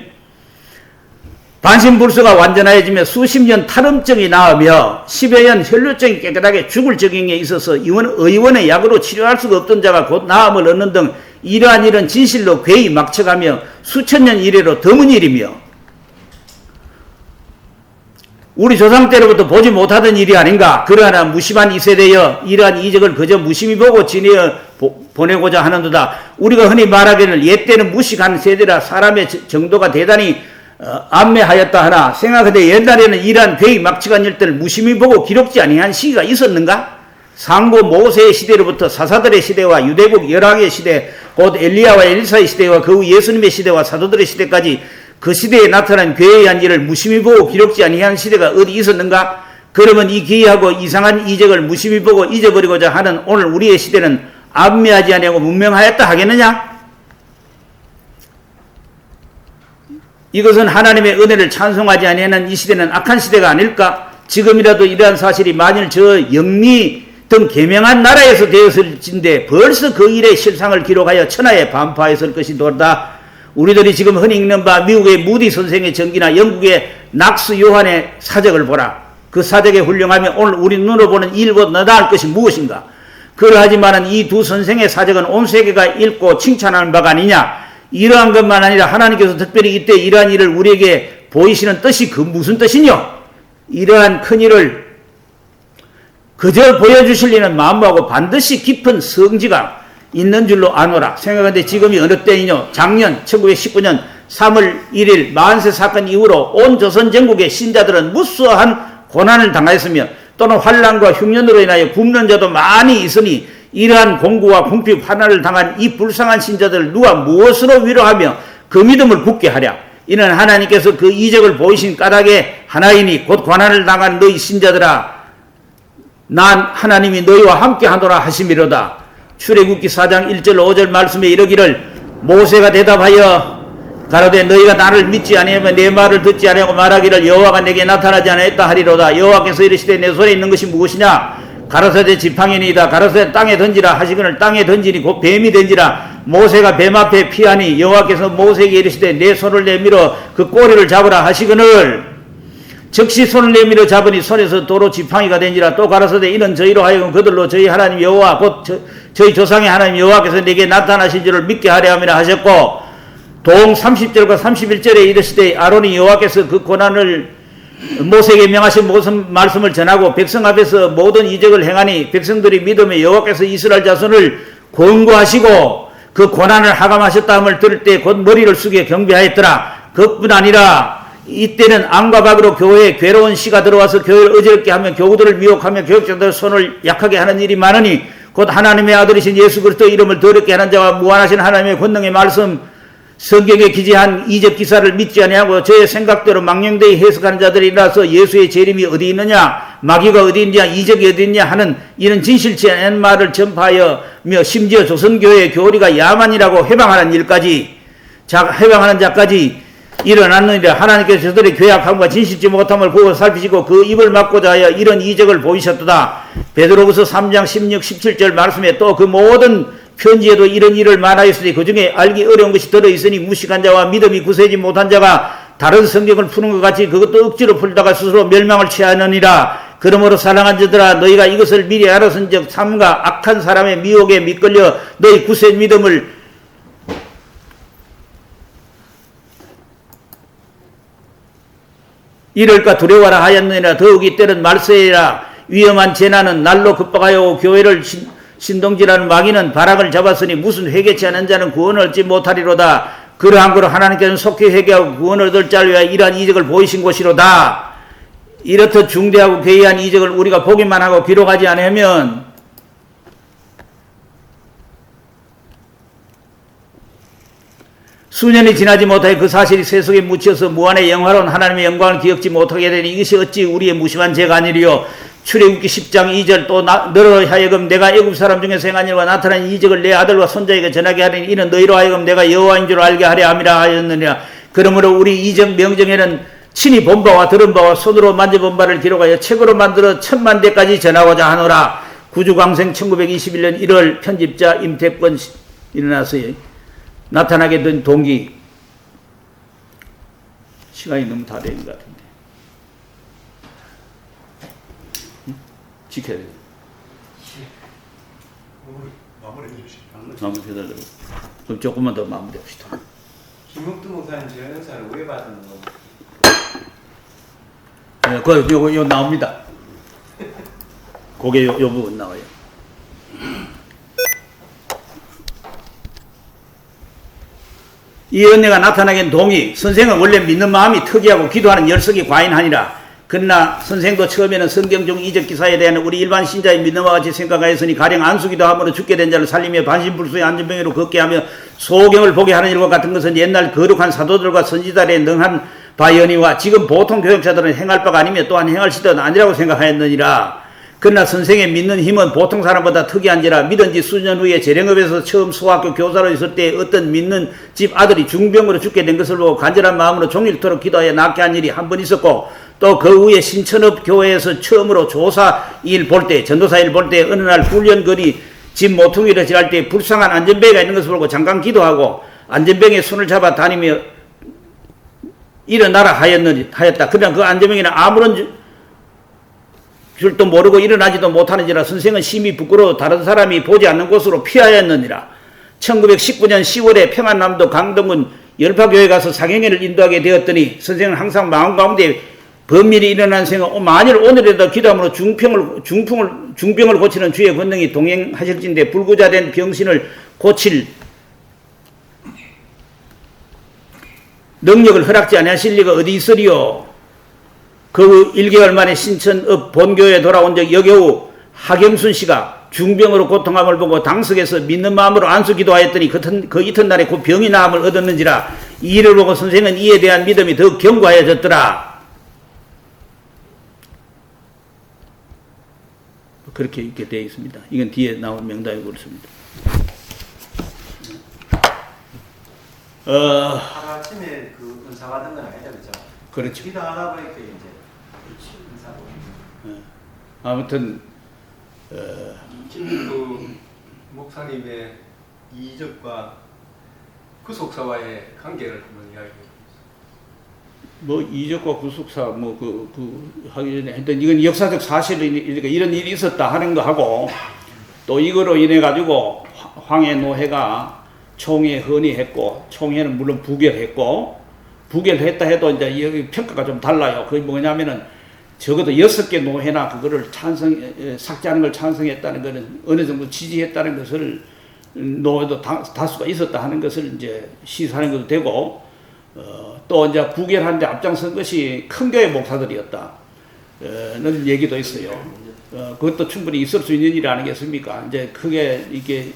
A: 반신불수가 완전해지며 수십 년 탈음증이 나으며 10여 년 혈류증이 깨끗하게 죽을 적경에 있어서 의원의 약으로 치료할 수가 없던 자가 곧 나음을 얻는 등 이러한 일은 진실로 괴이 막쳐가며 수천 년 이래로 드문 일이며 우리 조상 때로부터 보지 못하던 일이 아닌가. 그러나 무심한 이 세대여 이러한 이적을 그저 무심히 보고 지내어 보내고자 하는도다. 우리가 흔히 말하기를 옛때는 무식한 세대라 사람의 정도가 대단히 안매하였다 하나 생각하되 옛날에는 이러한 괴이 막측한 일들을 무심히 보고 기록지 아니한 시기가 있었는가? 상고 모세의 시대로부터 사사들의 시대와 유대국 열왕의 시대 곧 엘리야와 엘리사의 시대와 그 후 예수님의 시대와 사도들의 시대까지 그 시대에 나타난 괴이한 일을 무심히 보고 기록지 아니한 시대가 어디 있었는가? 그러면 이 기이하고 이상한 이적을 무심히 보고 잊어버리고자 하는 오늘 우리의 시대는 안매하지 아니하고 문명하였다 하겠느냐? 이것은 하나님의 은혜를 찬송하지 아니하는 이 시대는 악한 시대가 아닐까? 지금이라도 이러한 사실이 만일 저 영리 등 계명한 나라에서 되었을진데 벌써 그 일의 실상을 기록하여 천하에 반파했을 것이도다. 우리들이 지금 흔히 읽는 바 미국의 무디 선생의 전기나 영국의 낙스 요한의 사적을 보라. 그 사적에 훌륭하며 오늘 우리 눈으로 보는 일보다 나아할 것이 무엇인가? 그러하지만은 이 두 선생의 사적은 온 세계가 읽고 칭찬하는 바가 아니냐? 이러한 것만 아니라 하나님께서 특별히 이때 이러한 일을 우리에게 보이시는 뜻이 그 무슨 뜻이뇨? 이러한 큰 일을 그저 보여주실 리는 마음하고 반드시 깊은 성지가 있는 줄로 아노라. 생각하는데 지금이 어느 때이뇨? 작년 1919년 3월 1일 만세 사건 이후로 온 조선 전국의 신자들은 무수한 고난을 당하였으며 또는 환란과 흉년으로 인하여 굶는 자도 많이 있으니 이러한 공고와 궁핍 환난을 당한 이 불쌍한 신자들을 누가 무엇으로 위로하며 그 믿음을 굳게 하랴. 이는 하나님께서 그 이적을 보이신 까닭에 하나이니 곧 고난을 당한 너희 신자들아 난 하나님이 너희와 함께 하노라 하심이로다. 출애굽기 4장 1절 5절 말씀에 이르기를 모세가 대답하여 가로되 너희가 나를 믿지 아니하면 내 말을 듣지 아니하고 말하기를 여호와가 내게 나타나지 않았다 하리로다. 여호와께서 이르시되 내 손에 있는 것이 무엇이냐? 가라사대 지팡이니이다. 가라사대 땅에 던지라 하시거늘 땅에 던지니 곧 뱀이 던지라. 모세가 뱀 앞에 피하니 여호와께서 모세에게 이르시되 내 손을 내밀어 그 꼬리를 잡으라 하시거늘 즉시 손을 내밀어 잡으니 손에서 도로 지팡이가 된지라. 또 가라사대 이는 저희로 하여금 그들로 저희 하나님 여호와 곧 저희 조상의 하나님 여호와께서 내게 나타나신 줄을 믿게 하려 함이라 하셨고 동 30절과 31절에 이르시되 아론이 여호와께서 그 고난을 모세에게 명하신 모든 말씀을 전하고 백성 앞에서 모든 이적을 행하니 백성들이 믿음에 여호와께서 이스라엘 자손을 권고하시고 그 고난을 하감하셨다함을 들을 때 곧 머리를 숙여 경배하였더라. 그뿐 아니라 이때는 안과 밖으로 교회에 괴로운 시가 들어와서 교회를 어지럽게 하며 교구들을 미혹하며 교역자들 손을 약하게 하는 일이 많으니 곧 하나님의 아들이신 예수 그리스도 이름을 더럽게 하는 자와 무한하신 하나님의 권능의 말씀 성경에 기재한 이적 기사를 믿지 아니하고 저의 생각대로 망령되이 해석하는 자들이 일어나서 예수의 재림이 어디 있느냐 마귀가 어디 있느냐 이적이 어디 있느냐 하는 이런 진실치 않은 말을 전파하여며 심지어 조선교회의 교리가 야만이라고 해방하는 일까지 해방하는 자까지 일어났느니라. 하나님께서 저들의 괴악함과 진실치 못함을 보고 살피시고 그 입을 막고자 하여 이런 이적을 보이셨도다. 베드로후서 3장 16, 17절 말씀에 또 그 모든 편지에도 이런 일을 말하였으니 그 중에 알기 어려운 것이 들어있으니 무식한 자와 믿음이 굳세지 못한 자가 다른 성경을 푸는 것 같이 그것도 억지로 풀다가 스스로 멸망을 취하느니라. 그러므로 사랑한 자들아 너희가 이것을 미리 알았은즉 삼가 악한 사람의 미혹에 미끌려 너희 굳센 믿음을 이럴까 두려워라 하였느니라. 더욱 이때는 말세이라. 위험한 재난은 날로 급박하여 교회를 신동질하는 마귀는 바락을 잡았으니 무슨 회개치 않은 자는 구원을 얻지 못하리로다. 그러한 거로 하나님께서는 속히 회개하고 구원을 얻을 자를 위하여 이러한 이적을 보이신 것이로다. 이렇듯 중대하고 괴이한 이적을 우리가 보기만 하고 기록하지 않으면 수년이 지나지 못하여 그 사실이 세속에 묻혀서 무한의 영화로운 하나님의 영광을 기억지 못하게 되니 이것이 어찌 우리의 무심한 죄가 아니리요. 출애굽기 10장 2절 또 너로 하여금 내가 애굽 사람 중에서 행한 일과 나타난 이적을 내 아들과 손자에게 전하게 하리니 이는 너희로 하여금 내가 여호와인 줄 알게 하려 함이라 하였느니라. 그러므로 우리 이적 명정에는 친히 본 바와 들은 바와 손으로 만져본 바를 기록하여 책으로 만들어 1000만 대까지 전하고자 하노라. 구주광생 1921년 1월 편집자 임태권 일어나서요. 나타나게 된 동기. 시간이 너무 다 된 것 같은데. 지켜야 돼요.
B: 마무리 해주시죠.
A: 마무리 해달라고. 그럼 조금만 더 마무리합시다.
D: 김묵두 목사님 저 영상을 왜 받는 거?
A: 네, 요거 나옵니다. 그게 요 부분 나와요. 이 은혜가 나타나긴 동의. 선생은 원래 믿는 마음이 특이하고 기도하는 열성이 과인하니라. 그러나 선생도 처음에는 성경 중 이적 기사에 대한 우리 일반 신자의 믿음과 같이 생각하였으니 가령 안수기도 함으로 죽게 된 자를 살리며 반신불수의 안전병으로 걷게 하며 소경을 보게 하는 일과 같은 것은 옛날 거룩한 사도들과 선지자들의 능한 바이언이와 지금 보통 교역자들은 행할 바가 아니며 또한 행할 시대는 아니라고 생각하였느니라. 그러나 선생의 믿는 힘은 보통 사람보다 특이한지라. 믿은 지 수년 후에 재령읍에서 처음 소학교 교사로 있을 때 어떤 믿는 집 아들이 중병으로 죽게 된 것을 보고 간절한 마음으로 종일토록 기도하여 낫게 한 일이 한 번 있었고 또 그 후에 신천읍 교회에서 처음으로 조사 일 볼 때 전도사 일 볼 때 어느 날 훈련거리 집 모퉁이를 지날 때 불쌍한 안전병이가 있는 것을 보고 잠깐 기도하고 안전병에 손을 잡아 다니며 일어나라 하였다. 그러나 그 안전병에는 아무런 줄도 모르고 일어나지도 못하는지라 선생은 심히 부끄러워 다른 사람이 보지 않는 곳으로 피하였느니라. 1919년 10월에 평안남도 강동군 열파교회 가서 상행회를 인도하게 되었더니 선생은 항상 마음 가운데 범일이 일어난 생각 만일 오늘이라도 기도함으로 중병을 고치는 주의 권능이 동행하실진데 불구자된 병신을 고칠 능력을 허락지 아니하실 리가 어디 있으리요. 그 1개월 만에 신천읍 본교에 돌아온 적 여겨우 하경순 씨가 중병으로 고통함을 보고 당석에서 믿는 마음으로 안수 기도하였더니 그 이튿날에 그 병이 나음을 얻었는지라. 이 일을 보고 선생은 이에 대한 믿음이 더욱 견고하여졌더라. 그렇게 있게 되어 있습니다. 이건 뒤에 나온 명단이 그렇습니다.
D: 하루아침에 그 은사 받은 건 아니다, 그죠?
A: 그렇죠.
D: 기도하다 보니까 이제 은사 보는
A: 아무튼
E: 지금 그 목사님의 이적과 구속사와의 관계를 한번 이야기해 주세요.
A: 뭐 이적과 구속사 그 하기 전에 하여튼 이건 역사적 사실이니까 이런 일이 있었다 하는 거 하고 또 이거로 인해 가지고 황해 노회가 총회 헌의했고 총회는 물론 부결했고 부결했다 해도 이제 여기 평가가 좀 달라요. 그게 뭐냐면은 적어도 6개 노회나 그거를 삭제하는 걸 찬성했다는 것은 어느 정도 지지했다는 것을 노회도 다수가 있었다 하는 것을 이제 시사하는 것도 되고 또 이제 부결하는데 앞장선 것이 큰 교회 목사들이었다. 는 얘기도 있어요. 그것도 충분히 있을 수 있는 일이 아니겠습니까? 이제 크게 이게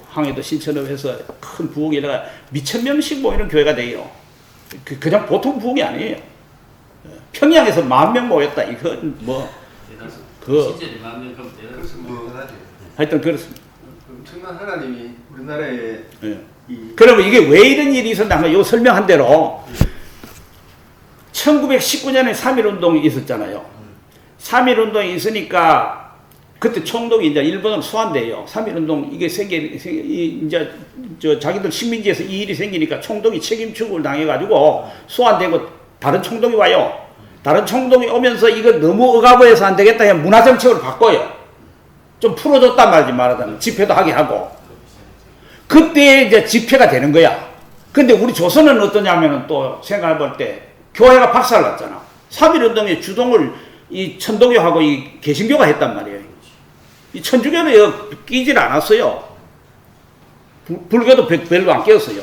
A: 황해도 신천읍에서 큰 부흥이 일어나 미천 명씩 모이는 교회가 돼요. 그냥 보통 부흥이 아니에요. 평양에서 10,000명 모였다. 이건 뭐
C: 실제 10,000명 가면 대단하죠.
E: 그래서 뭐
A: 하여튼 그렇습니다.
E: 엄청난 하나님이 우리나라에
A: 그러면 이게 왜 이런 일이 있었나 하면 요 설명한 대로 1919년에 3.1운동이 있었잖아요. 3.1운동이 있으니까 그때 총독이 이제 일본으로 소환돼요. 3.1운동 이게 이제 자기들 식민지에서 이 일이 생기니까 총독이 책임 추구를 당해가지고 소환되고 다른 총독이 와요. 다른 총독이 오면서 이거 너무 억압해서 안 되겠다 해서 문화정책으로 바꿔요. 좀 풀어줬단 말이지, 말하자면. 집회도 하게 하고. 그때 이제 집회가 되는 거야. 근데 우리 조선은 어떠냐면은 또 생각해 볼 때 교회가 박살났잖아. 3.1운동의 주동을 이 천도교하고 이 개신교가 했단 말이에요. 이 천주교는 끼질 않았어요. 불교도 별로 안 끼었어요.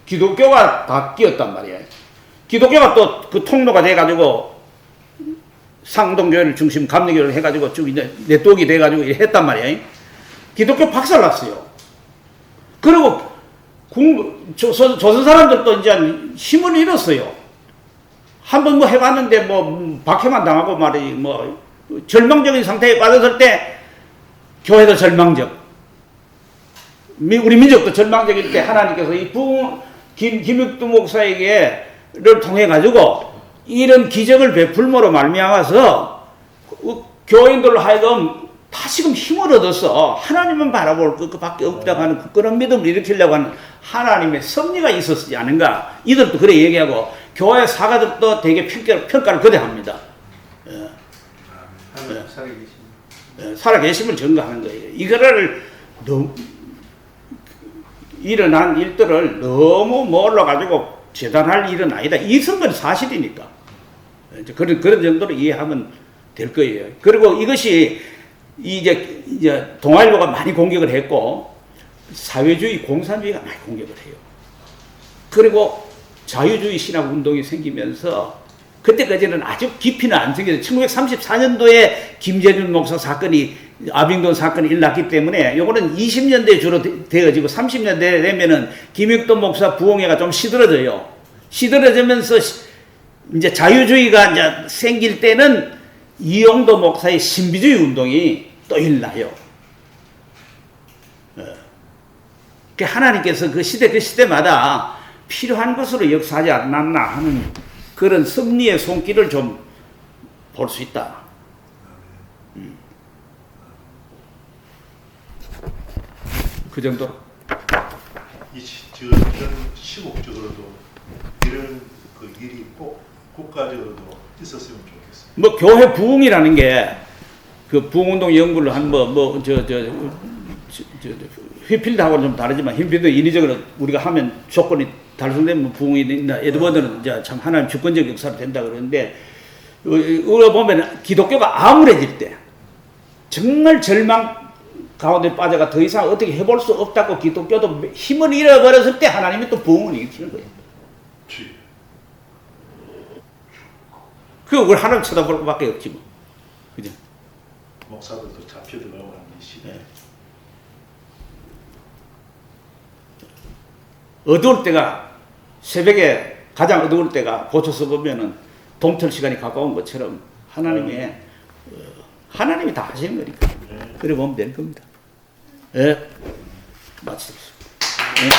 A: 기독교가 다 끼었단 말이에요. 기독교가 또 그 통로가 돼가지고 상동교회를 중심 감리교를 해가지고 쭉 이제 네트워크가 돼가지고 했단 말이에요. 기독교 박살났어요. 그리고 조선 사람들도 이제 힘을 잃었어요. 한번 뭐 해봤는데 뭐 박해만 당하고 말이 뭐 절망적인 상태에 빠졌을 때 교회도 절망적, 우리 민족도 절망적일 때 하나님께서 이 김육두 목사에게를 통해 가지고 이런 기적을 베풀므로 말미암아서 교인들로 하여금 다시금 힘을 얻어서 하나님만 바라볼 것밖에 없다고 하는 그런 믿음을 일으키려고 하는 하나님의 섭리가 있었지 않은가. 이들도 그래 얘기하고 교회 사가들도 되게 평가를 그래 합니다.
E: 하나님 살아계십니다.
A: 살아계심을 증거하는 거예요. 이거를 일어난 일들을 너무 몰라가지고 재단할 일은 아니다. 이 선거는 사실이니까. 그런 정도로 이해하면 될 거예요. 그리고 이것이 이제 동아일보가 많이 공격을 했고, 사회주의, 공산주의가 많이 공격을 해요. 그리고 자유주의 신학 운동이 생기면서, 그때까지는 아주 깊이는 안 생겨서 1934년도에 김재준 목사 사건이, 아빙돈 사건이 일어났기 때문에, 요거는 20년대에 주로 되어지고, 30년대 되면은 김육돈 목사 부흥회가 좀 시들어져요. 시들어지면서 이제 자유주의가 이제 생길 때는 이용도 목사의 신비주의 운동이 또 일어나요. 하나님께서 그 시대마다 필요한 것으로 역사하지 않았나 하는 그런 섭리의 손길을 좀 볼 수 있다. 그 정도.
B: 이런 시국적으로도 이런 그 일이 꼭 국가적으로도 있었으면 좋겠어요.
A: 뭐 교회 부흥이라는 게 그 부흥운동 연구를 한 휘필드하고는 좀 다르지만 휘필드 인위적으로 우리가 하면 조건이 달성되면 부흥이 된다. 에드워드는 이제 참 하나님 주권적 역사로 된다 그러는데 우리가 보면 기독교가 암울해질 때 정말 절망 가운데 빠져가 더 이상 어떻게 해볼 수 없다고 기독교도 힘을 잃어버렸을 때 하나님이 또 부흥을 일으키는 거예요. 그거 우리 하나님 쳐다볼 것밖에 없지 뭐. 그죠?
B: 목사들도 잡혀 들어가고 하는 이 시대.
A: 어두울 때가 새벽에 가장 어두울 때가 고쳐서 보면은 동철 시간이 가까운 것처럼 하나님이 다 하시는 거니까. 그래 보면 될 겁니다. 예. 마치겠습니다. 예.